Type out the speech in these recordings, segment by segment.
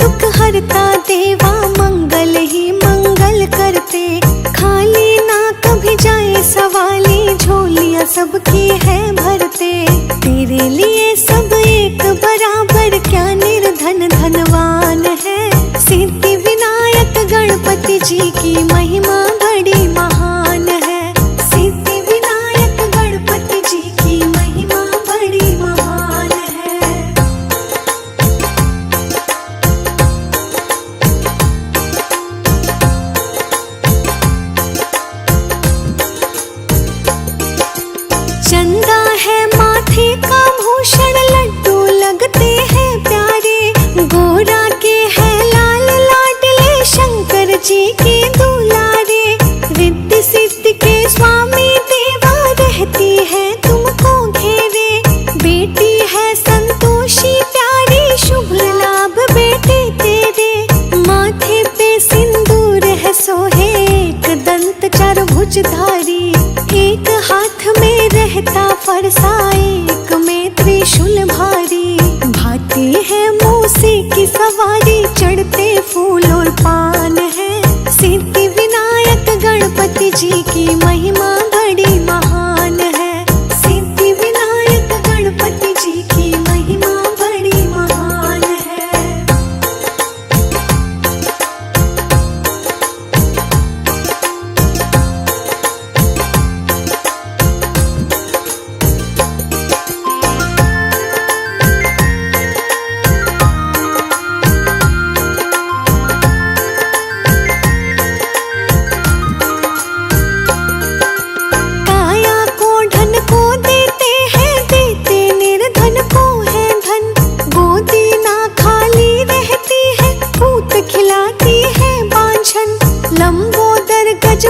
दुख हरता देवा, मंगल ही मंगल करते। खाली ना कभी जाए सवाली, झोलियां सबकी है भरते। तेरे लिए सब एक बराबर, क्या निर्धन धनवान है। सिद्धि विनायक गणपति जी की महिमा बड़ी महान है। सिद्धि विनायक गणपति जी की महिमा बड़ी महान है। चंदा है माथे का भूषण, लड्डू लगते हैं प्यारे। गोरा के है लाल लाडले, शंकर जी के दुलारे। रिद्धि सिद्धि के स्वामी देवा, रहती है तुमको घेरे। बेटी है संतोषी प्यारी, शुभ लाभ बेटे तेरे। माथे पे सिंदूर है सोहे, एक दंत चार भुजधारी। एक हाथ में रहता फरसा, एक में त्रिशूल भारी। भाती है मूसी की सवारी, चढ़ते फूल और पान है। सिद्धि विनायक गणपति जी की महिमा बड़ी महान है। सिद्धि विनायक गणपति जी की महिमा बड़ी महान है।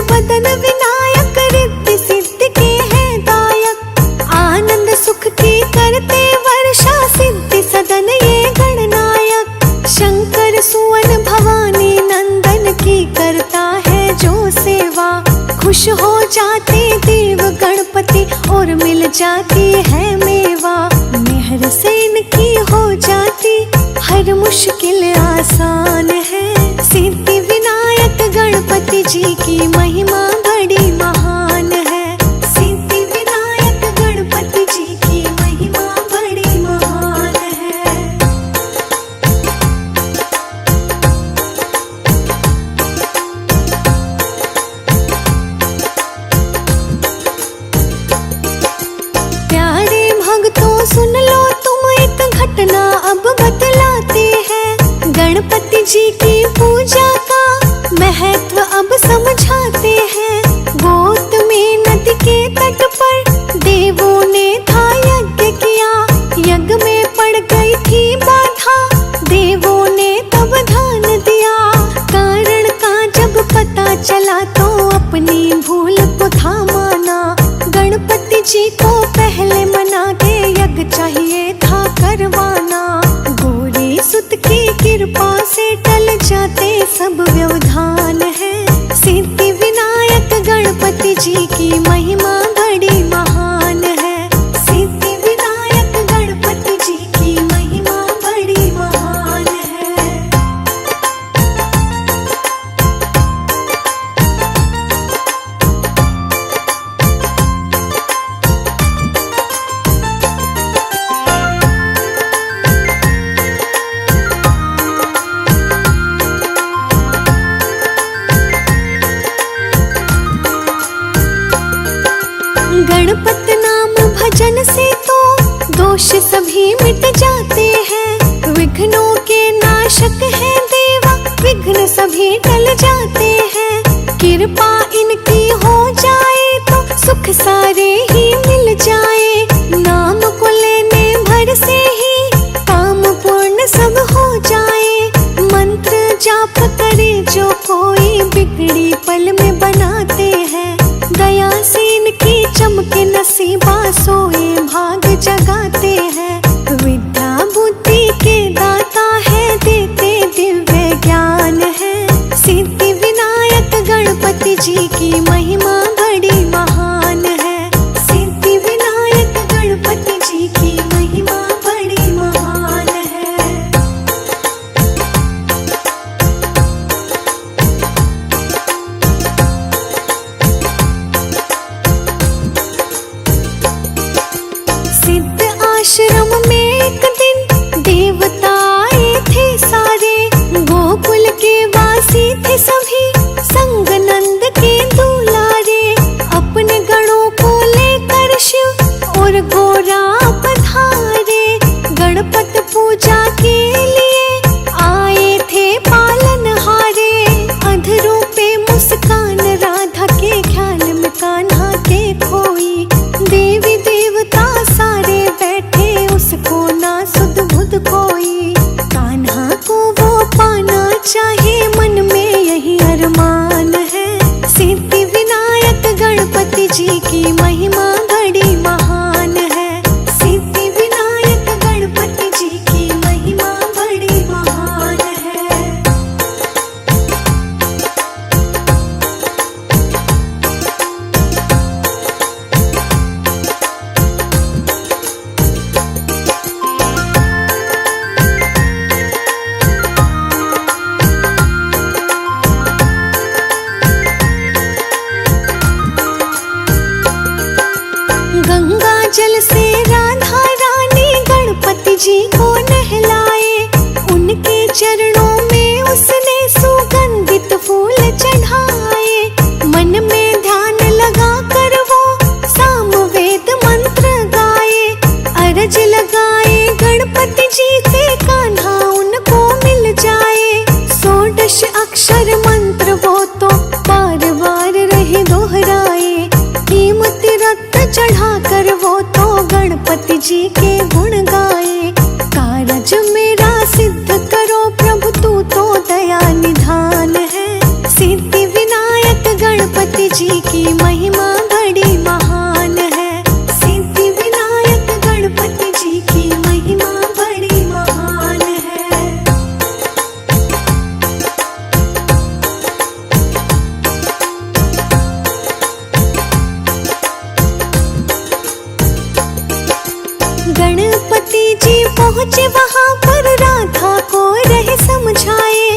बदन विनायक, रिद्धि सिद्धि के हैं दायक। आनंद सुख की करते वर्षा, सिद्धि सदन ये गणनायक। शंकर सुवन भवानी नंदन की करता है जो सेवा। खुश हो जाते देव गणपति, और मिल जाती है मेवा। मेहर से इनकी हो जाती हर मुश्किल आसान है। सिद्धि विनायक गणपति जी की महिमा बड़ी महान है। सिद्धि विनायक गणपति जी की महिमा बड़ी महान है। प्यारे भक्तों सुन लो तुम, एक घटना अब बतलाते हैं। गणपति जी की पूजा का महत्व अब समझाते हैं। गौतमी नदी के तट पर देवों ने था यज्ञ किया। यज्ञ में पड़ गई थी बाधा, देवों ने तब ध्यान दिया। कारण का जब पता चला तो अपनी भूल को था माना। गणपति जी को पहले मना के यज्ञ चाहिए था करवाना। गौरी सुत की कृपा से टल जाते सब व्यवधान है। सिद्धि विनायक गणपति जी की महिमा बड़ी महान है। सिद्धि विनायक गणपति जी की महिमा बड़ी महान है। गणपत नाम भजन से तो दोष सभी मिट जाते हैं। विघ्नों के नाशक है देवा, विघ्न सभी टल जाते हैं। कृपा इनकी हो जाए तो सुख सारे ही मिल जाए। नाम को लेने भर से ही काम पूर्ण सब हो जाए। मंत्र जाप करे जो कोई, बिगड़ी पल में बनाते हैं। दया से इनकी चमके नसीबा, सोए भाग जगाते हैं। विद्या बुद्धि के दाता है, देते दिव्य ज्ञान है। सिद्धि विनायक गणपति जी की महिमा बड़ी महान है। सिद्धि विनायक गणपति जी की महिमा बड़ी महान है। अक्षर मंत्र वो तो बार बार रहे दोहराए। कीमती रत्न चढ़ाकर वो तो गणपति जी के गुण गाए। कारज मेरा सिद्ध करो प्रभु तू तो दया निधान है। सिद्धि विनायक गणपति जी की महिमा बड़ी महान है। सिद्धि विनायक गणपति जी की महिमा बड़ी महान है। गणपति जी पहुँचे वहाँ पर राधा को रहे समझाए।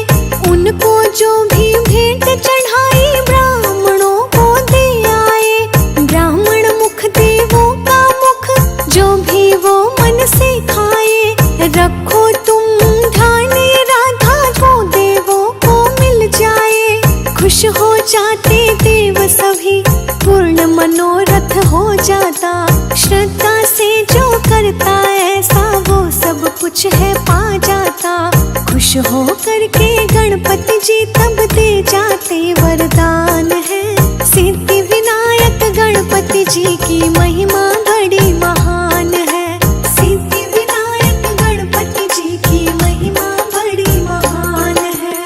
उनको जो भी भेंट चढ़ाई ब्राह्मणों को दे आए। ब्राह्मण मुख देवों का मुख जो भी वो मन से खाए। रखो तुम ध्यान ये राधा को देवों को मिल जाए। खुश हो जाते देव सभी पूर्ण मनोरथ हो जाता। श्रद्धा से जो करता ऐसा वो सब कुछ है पा जाता। खुश हो करके गणपति जी तब दे जाते वरदान है। सिद्धि विनायक गणपति जी की महिमा बड़ी महान है। सिद्धि विनायक गणपति जी की महिमा बड़ी महान है।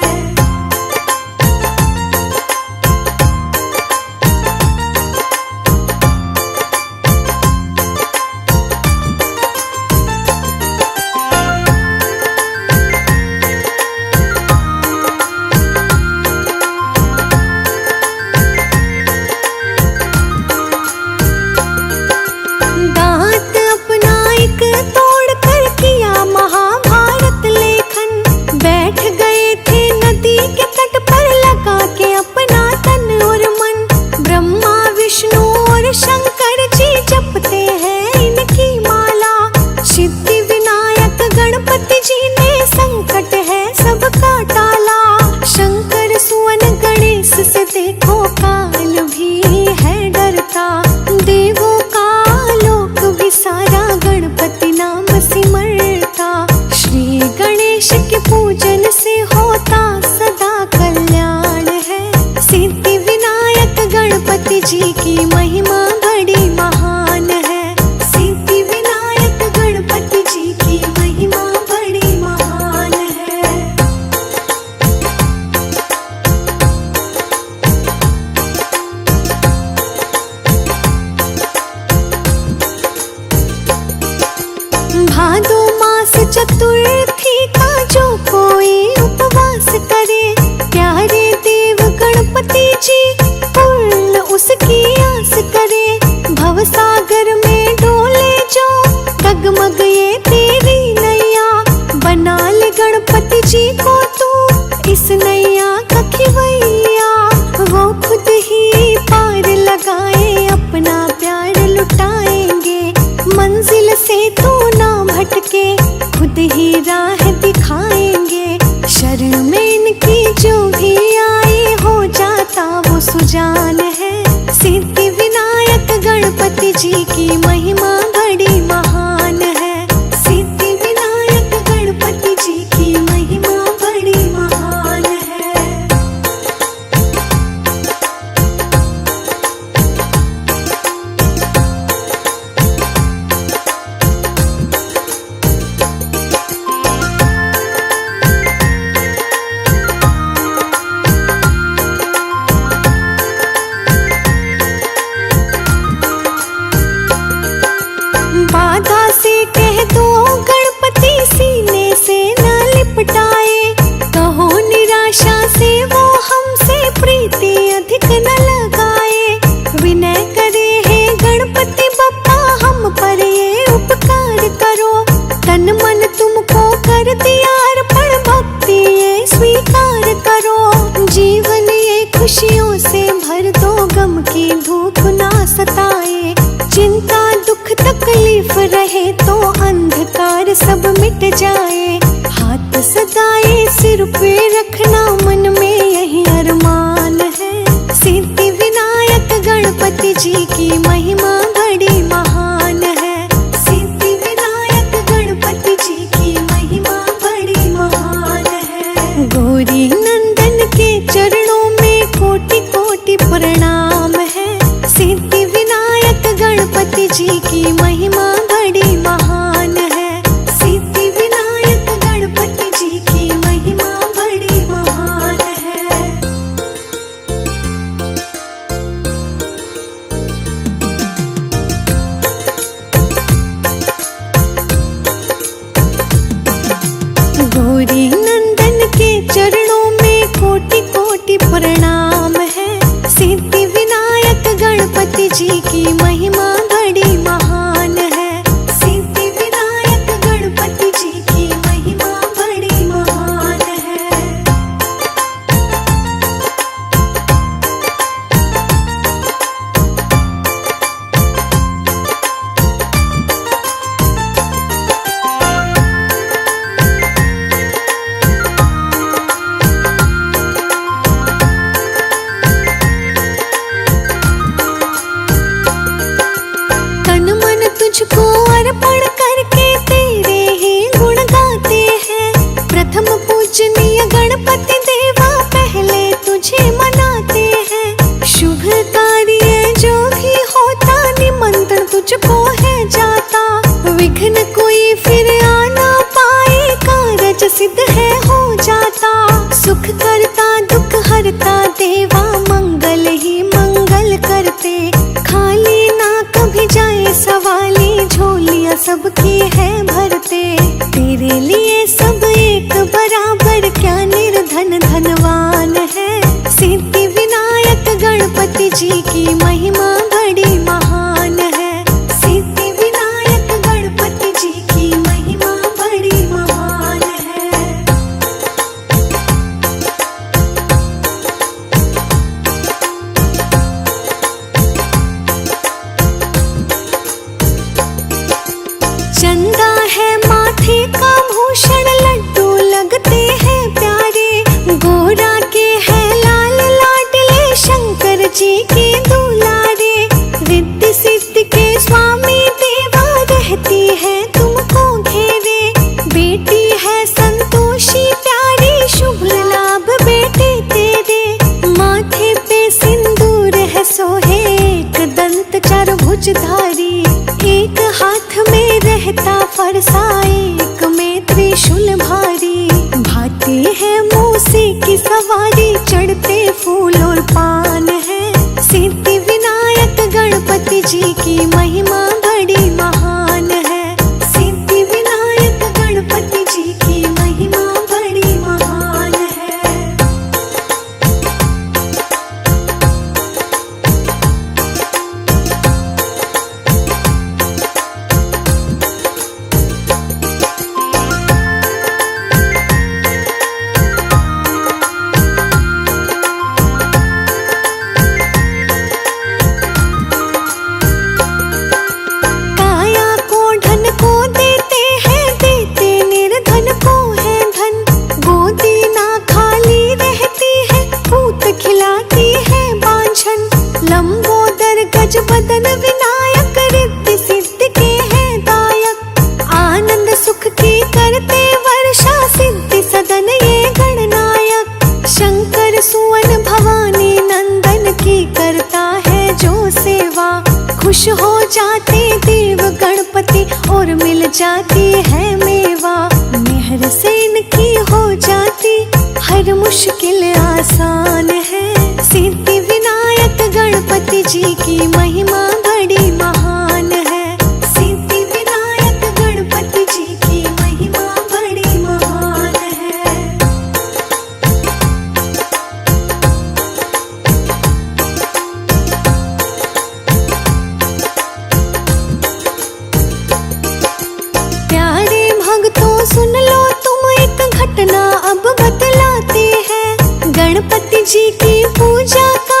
दांत अपना एक तोड़ कर किया महाभारत लेखन। बैठ गए थे नदी के तट पर लगा के अपना तन और मन। ब्रह्मा विष्णु और शंकर जी जपते हैं इनकी माला। सिद्धि विनायक गणपति जी ने संकट है सबका टाला। शंकर सुवन गणेश से देखो काल भी है डरता। देवों का लोक भी सारा गणपति नाम सिमरता। श्री गणेश के पूजन से होता सदा कल्याण है। सिद्धि विनायक गणपति जी की महिमा बड़ी महान है। सिद्धि विनायक गणपति जी की महिमा बड़ी महान है। भादो मास चतुर्थी का जो कोई उपवास करे। प्यारे देव गणपति जी पूर्ण उसकी आस करे। भवसागर में डोले जो डगमग ये तेरी नैया। बना ले गणपति जी को तू इस नैया का खिवैया। वो खुद ही पार लगाए अपना प्यार लुटाएंगे। मंजिल से तू ना भटके खुद ही राह दिखाएंगे। शरण में इनकी जो भी आए हो जाता वो सुजान है। सिद्धि विनायक गणपति जी की महिमा बड़ी महान है। सिद्धि विनायक गणपति जी की महिमा बड़ी महान है। बाधा से कह दो गणपति सीने से न लिपटाए। कहो निराशा से वो हमसे प्रीति अधिक न लगाए। विनय करे हे गणपति बप्पा हम पर ये उपकार करो। तन मन तुमको कर दिया अर्पण भक्ति ये स्वीकार करो। जीवन ये खुशियों से भर दो गम की धूप ना सताए। चिंता दुख तकलीफ रहे तो अंधकार सब मिट जाए। हाथ सदाए सिर पे रखना मन में यही अरमान है। सिद्धि विनायक गणपति जी की महिमा बड़ी महान है। सिद्धि विनायक गणपति जी की महिमा बड़ी महान है। गौरी नंदन के गणपति देवा पहले तुझे मनाते हैं। शुभ कार्य जो भी होता निमंत्रण तुझको है जाता। विघ्न कोई फिर आना पाए, कारज सिद्ध है हो जाता। सुख करता दुख हरता देवा, मंगल ही मंगल करते। खाली ना कभी जाए सवाली, झोलियां सबकी है भरते। तेरे लिए सब एक बराबर, क्या निर्धन धनवान है। सिद्धि विनायक गणपति जी की महिमा बड़ी महान है। सिद्धि विनायक गणपति जी की महिमा बड़ी महान है। चंदा है माथे का भूषण, लड्डू लगते हैं प्यारे। गोरा के है लाल लाडले, शंकर जी के दुलारे। रिद्धि सिद्धि के स्वामी देवा, रहती है तुमको घेरे। बेटी है संतोषी प्यारी, शुभ लाभ बेटे तेरे। माथे पे सिंदूर है सोहे, एक दंत चार भुजधारी। एक हाथ में रहता फरसा, एक में त्रिशूल भारी। भाती है मूसे की सवारी, चढ़ते फूल और पान है। सिद्धि विनायक गणपति जी की महिमा बड़ी महान है। सिद्धि विनायक गणपति जी की महिमा बड़ी महान है। बदन विनायक, रिद्धि सिद्धि के हैं दायक। आनंद सुख की करते वर्षा, सिद्धि सदन ये गणनायक। शंकर सुवन भवानी नंदन की करता है जो सेवा। खुश हो जाते देव गणपति और मिल जाती है मेवा। मेहर से इनकी हो जाती हर मुश्किल आसान है। सिद्धि विनायक गणपति जी की महिमा बड़ी महान है। सिद्धि विनायक गणपति जी की महिमा बड़ी महान है। प्यारे भक्तों सुन लो तुम एक घटना अब बतलाते हैं। गणपति जी की पूजा का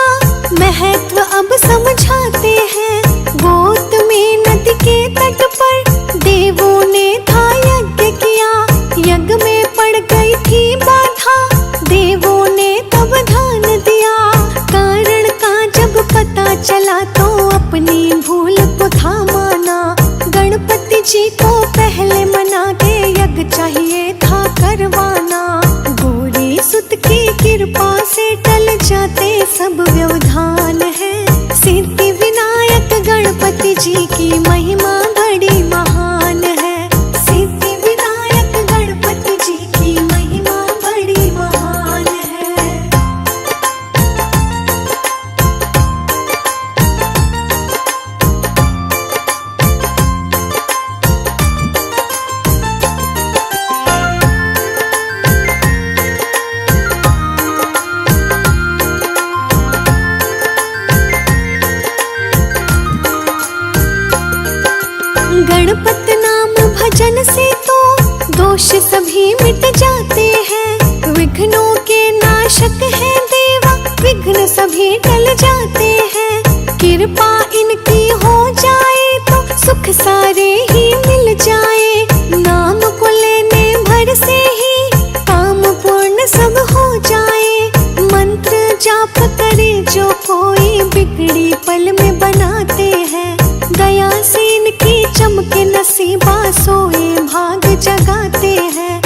महत्व अब समझाते हैं। गौतमी नदी के तट पर देवों ने था यज्ञ किया। यज्ञ में पड़ गई थी बाधा, देवों ने तब ध्यान दिया। कारण का जब पता चला तो अपनी भूल को था माना। गणपति जी को पहले मना के यज्ञ चाहिए था करवाना। गौरी सुत की कृपा से टल जाते सब व्यवधान है। सिद्धि विनायक गणपति जी की महिमा बड़ी महान है। सिद्धि विनायक गणपति जी की महिमा बड़ी महान है। गणपत नाम भजन से तो दोष सभी मिट जाते हैं। विघ्नों के नाशक है देवा, विघ्न सभी टल जाते हैं। कृपा इनकी हो जाए तो सुख सारे ही मिल जाए। नाम को लेने भर से ही काम पूर्ण सब हो जाए। मंत्र जाप करे जो कोई, बिगड़ी पल में बनाते हैं। दया से इनकी चमके नसीबा, सोए भाग जगाते हैं।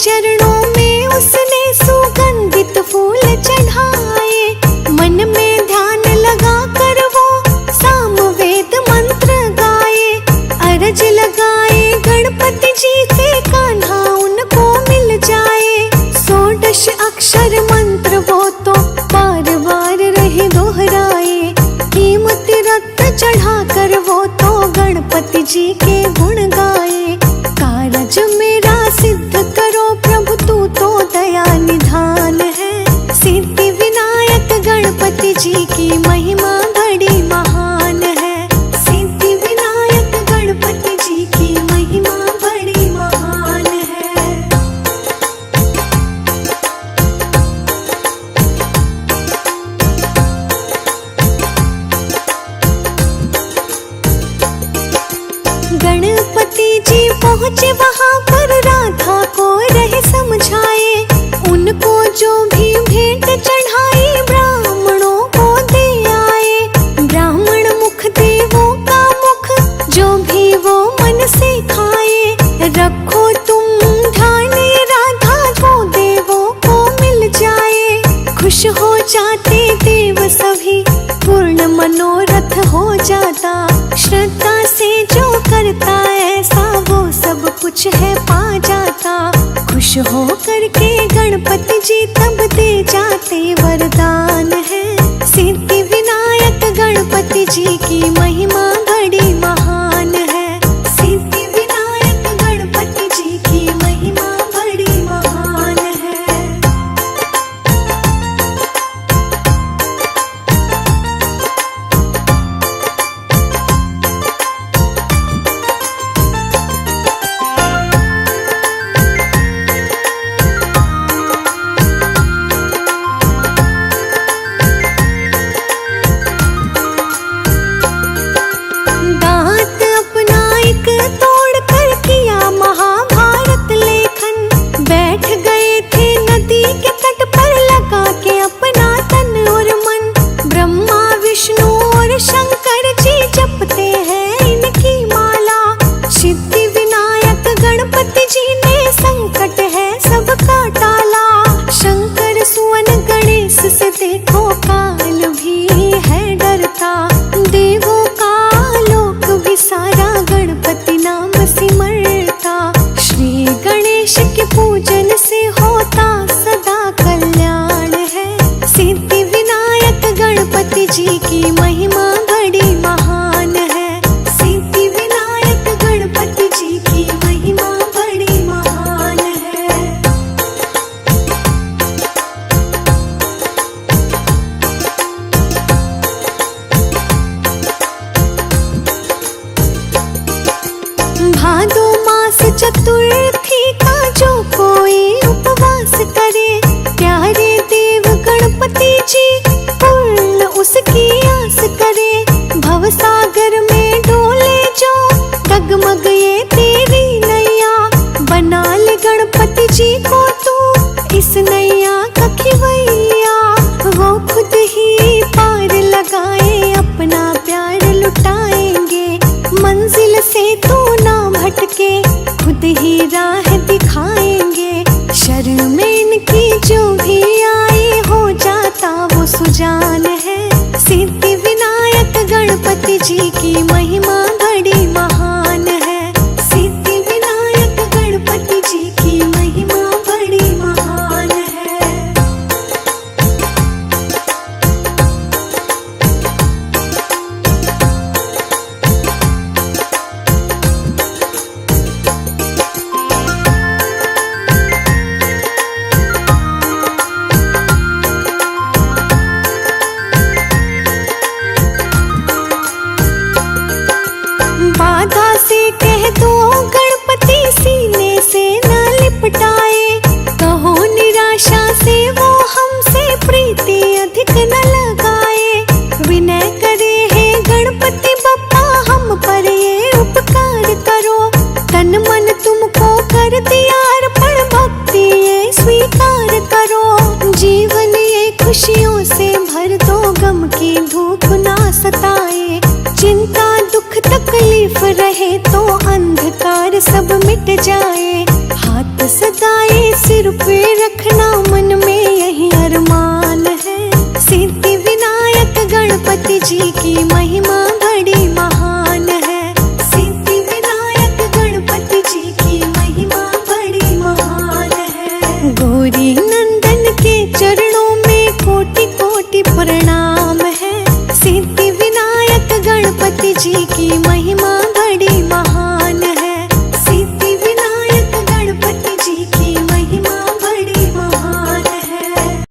चरणों में उसने सुगंधित फूल चढ़ाए। मन में ध्यान लगा कर वो सामवेद मंत्र गाए। अरज लगाए गणपति जी से कान्हा उनको मिल जाए। 16 अक्षर मंत्र वो तो बार बार रहे दोहराए। कीमती रत्न चढ़ा कर वो तो गणपति जी के गुण गाए। कारज मेरा सिद्ध करो प्रभु तू तो दया निधान है। सिद्धि विनायक गणपति जी की महिमा बड़ी महान है। सिद्धि विनायक गणपति जी की महिमा बड़ी महान है। गणपति जी पहुँचे वहाँ पर राधा को रहे समझाए। उनको जो भी भेंट चढ़ाई ब्राह्मणों को दे आए। ब्राह्मण मुख देवों का मुख जो भी वो मन से खाए। रखो तुम ध्यान ये राधा को देवों को मिल जाए। खुश हो जाते देव सभी पूर्ण मनोरथ हो जाता। श्रद्धा से जो करता ऐसा वो सब कुछ है पा जाता। खुश हो करके गणपति जी तब दे जाते वरदान है। सिद्धि विनायक गणपति जी की महिमा बड़ी महान है। सिद्धि विनायक गणपति जी की महिमा बड़ी महान है। दांत अपना एक तोड़ कर किया महाभारत लेखन। बैठ गए थे नदी के तट पर लगा के अपना तन और मन। ब्रह्मा विष्णु और शंकर जी जपते हैं इनकी माला। सिद्धि विनायक गणपति जी ने संकट है सबका टाला। शंकर सुवन गणेश से देखो काल भी है डरता। देवों का लोक भी सारा गणपति नाम सिमरता। श्री गणेश के पूजन से होता सदा कल्याण है। सिद्धि विनायक गणपति जी की महिमा बड़ी महान है। सिद्धि विनायक गणपति जी की महिमा बड़ी महान है। भादो मास चतुर्थी का जो कोई उपवास करे। प्यारे देव गणपति जी पूर्ण उसकी आस करे। भवसागर में डोले जो डगमग ये तेरी नैया। बना ले गणपति जी को तू इस नैया का खिवैया। वो खुद ही पार लगाए अपना प्यार लुटाएंगे। मंजिल से तू ना भटके खुद ही राह दिखाएंगे। शर्म में इनकी जो भी आए हो जाता वो सुजान है। सिद्धि विनायक गणपति जी की महिमा बड़ी महान है। सिद्धि विनायक गणपति जी की महिमा बड़ी महान है। बाधा से कह दो गणपति सीने से न लिपटाए। कहो निराशा से वो हमसे प्रीति अधिक न लगाए। विनय करे है गणपति बप्पा हम पर ये उपकार करो। तन मन तुमको कर दिया अर्पण भक्ति ये स्वीकार करो। जीवन ये खुशियों से भर दो गम की धूप ना सताए। चिंता दुख तकलीफ रहे तो अंधकार सब मिट जाए। हाथ सदाए सिर पे रखना, मन में यही अरमान है। सिद्धि विनायक गणपति जी की महिमा बड़ी महान है। सिद्धि विनायक गणपति जी की महिमा बड़ी महान है। गौरी नंदन के चरणों में कोटि कोटि प्रणाम है। सिद्धि विनायक गणपति जी की महिमा